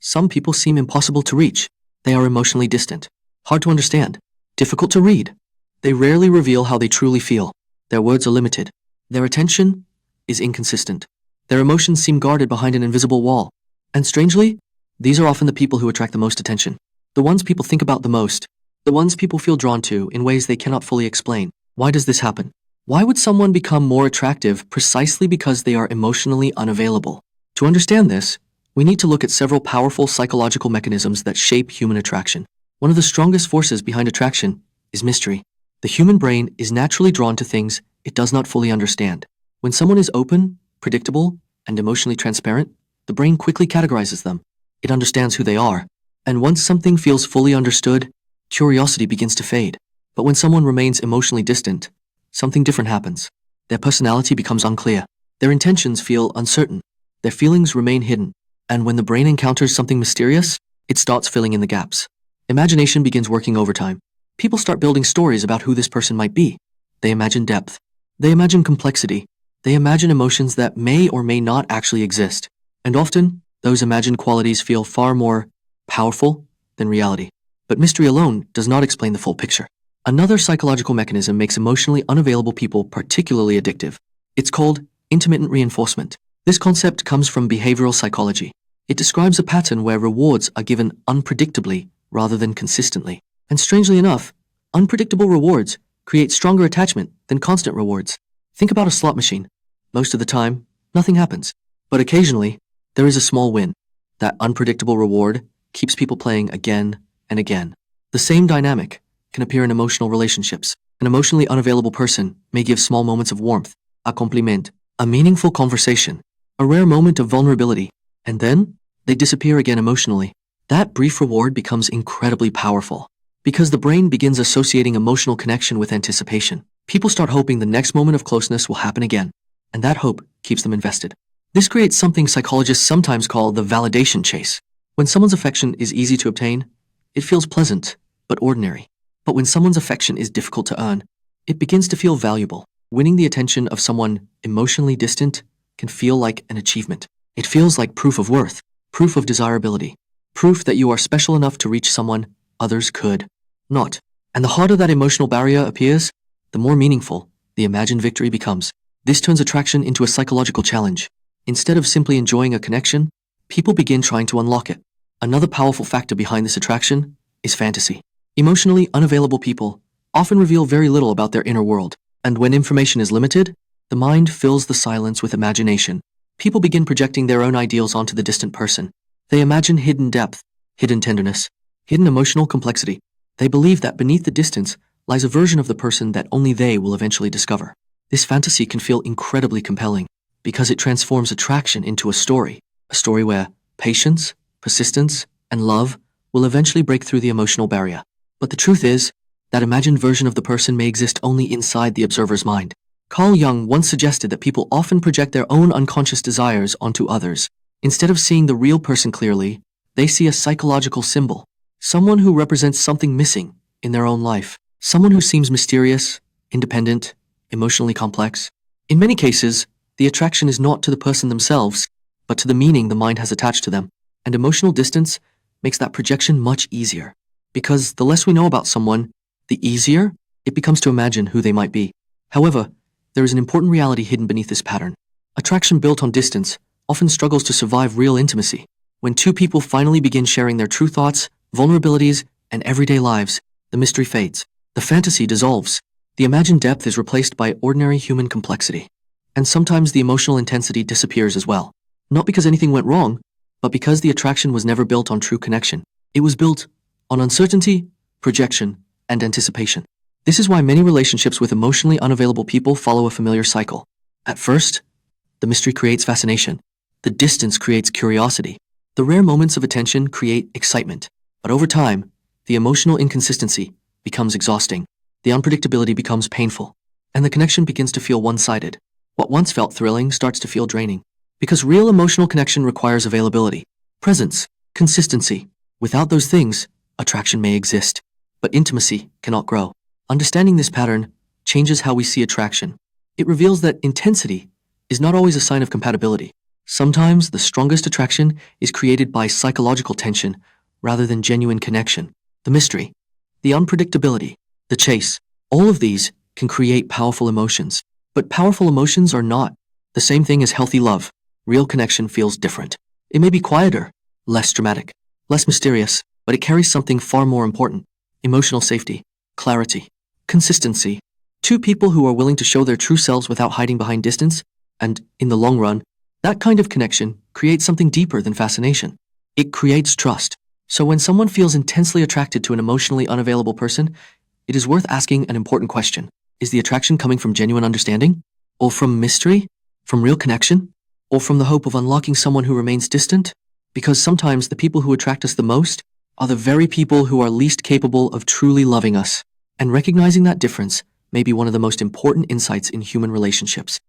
Some people seem impossible to reach. They are emotionally distant, hard to understand, difficult to read. They rarely reveal how they truly feel. Their words are limited. Their attention is inconsistent. Their emotions seem guarded behind an invisible wall. And strangely, these are often the people who attract the most attention. The ones people think about the most. The ones people feel drawn to in ways they cannot fully explain. Why does this happen? Why would someone become more attractive precisely because they are emotionally unavailable? To understand this, we need to look at several powerful psychological mechanisms that shape human attraction. One of the strongest forces behind attraction is mystery. The human brain is naturally drawn to things it does not fully understand. When someone is open, predictable, and emotionally transparent, the brain quickly categorizes them. It understands who they are. And once something feels fully understood, curiosity begins to fade. But when someone remains emotionally distant, something different happens. Their personality becomes unclear. Their intentions feel uncertain. Their feelings remain hidden. And when the brain encounters something mysterious, it starts filling in the gaps. Imagination begins working overtime. People start building stories about who this person might be. They imagine depth. They imagine complexity. They imagine emotions that may or may not actually exist. And often, those imagined qualities feel far more powerful than reality. But mystery alone does not explain the full picture. Another psychological mechanism makes emotionally unavailable people particularly addictive. It's called intermittent reinforcement. This concept comes from behavioral psychology. It describes a pattern where rewards are given unpredictably rather than consistently. And strangely enough, unpredictable rewards create stronger attachment than constant rewards. Think about a slot machine. Most of the time, nothing happens. But occasionally, there is a small win. That unpredictable reward keeps people playing again and again. The same dynamic can appear in emotional relationships. An emotionally unavailable person may give small moments of warmth, a compliment, a meaningful conversation, a rare moment of vulnerability, and then they disappear again emotionally. That brief reward becomes incredibly powerful because the brain begins associating emotional connection with anticipation. People start hoping the next moment of closeness will happen again, and that hope keeps them invested. This creates something psychologists sometimes call the validation chase. When someone's affection is easy to obtain, it feels pleasant but ordinary. But when someone's affection is difficult to earn, it begins to feel valuable. Winning the attention of someone emotionally distant can feel like an achievement. It feels like proof of worth, proof of desirability, proof that you are special enough to reach someone others could not. And the harder that emotional barrier appears, the more meaningful the imagined victory becomes. This turns attraction into a psychological challenge. Instead of simply enjoying a connection, people begin trying to unlock it. Another powerful factor behind this attraction is fantasy. Emotionally unavailable people often reveal very little about their inner world, and when information is limited, the mind fills the silence with imagination. People begin projecting their own ideals onto the distant person. They imagine hidden depth, hidden tenderness, hidden emotional complexity. They believe that beneath the distance lies a version of the person that only they will eventually discover. This fantasy can feel incredibly compelling because it transforms attraction into a story where patience, persistence, and love will eventually break through the emotional barrier. But the truth is, that imagined version of the person may exist only inside the observer's mind. Carl Jung once suggested that people often project their own unconscious desires onto others. Instead of seeing the real person clearly, they see a psychological symbol, someone who represents something missing in their own life, someone who seems mysterious, independent, emotionally complex. In many cases, the attraction is not to the person themselves, but to the meaning the mind has attached to them. And emotional distance makes that projection much easier. Because the less we know about someone, the easier it becomes to imagine who they might be. However, there is an important reality hidden beneath this pattern. Attraction built on distance often struggles to survive real intimacy. When two people finally begin sharing their true thoughts, vulnerabilities, and everyday lives, the mystery fades. The fantasy dissolves. The imagined depth is replaced by ordinary human complexity. And sometimes the emotional intensity disappears as well. Not because anything went wrong, but because the attraction was never built on true connection. It was built on uncertainty, projection, and anticipation. This is why many relationships with emotionally unavailable people follow a familiar cycle. At first, the mystery creates fascination. The distance creates curiosity. The rare moments of attention create excitement. But over time, the emotional inconsistency becomes exhausting. The unpredictability becomes painful. And the connection begins to feel one-sided. What once felt thrilling starts to feel draining. Because real emotional connection requires availability, presence, consistency. Without those things, attraction may exist, but intimacy cannot grow. Understanding this pattern changes how we see attraction. It reveals that intensity is not always a sign of compatibility. Sometimes the strongest attraction is created by psychological tension rather than genuine connection. The mystery, the unpredictability, the chase, all of these can create powerful emotions. But powerful emotions are not the same thing as healthy love. Real connection feels different. It may be quieter, less dramatic, less mysterious, but it carries something far more important: emotional safety, clarity, consistency. Two people who are willing to show their true selves without hiding behind distance, and in the long run, that kind of connection creates something deeper than fascination. It creates trust. So when someone feels intensely attracted to an emotionally unavailable person, it is worth asking an important question. Is the attraction coming from genuine understanding? Or from mystery? From real connection? Or from the hope of unlocking someone who remains distant? Because sometimes the people who attract us the most are the very people who are least capable of truly loving us. And recognizing that difference may be one of the most important insights in human relationships.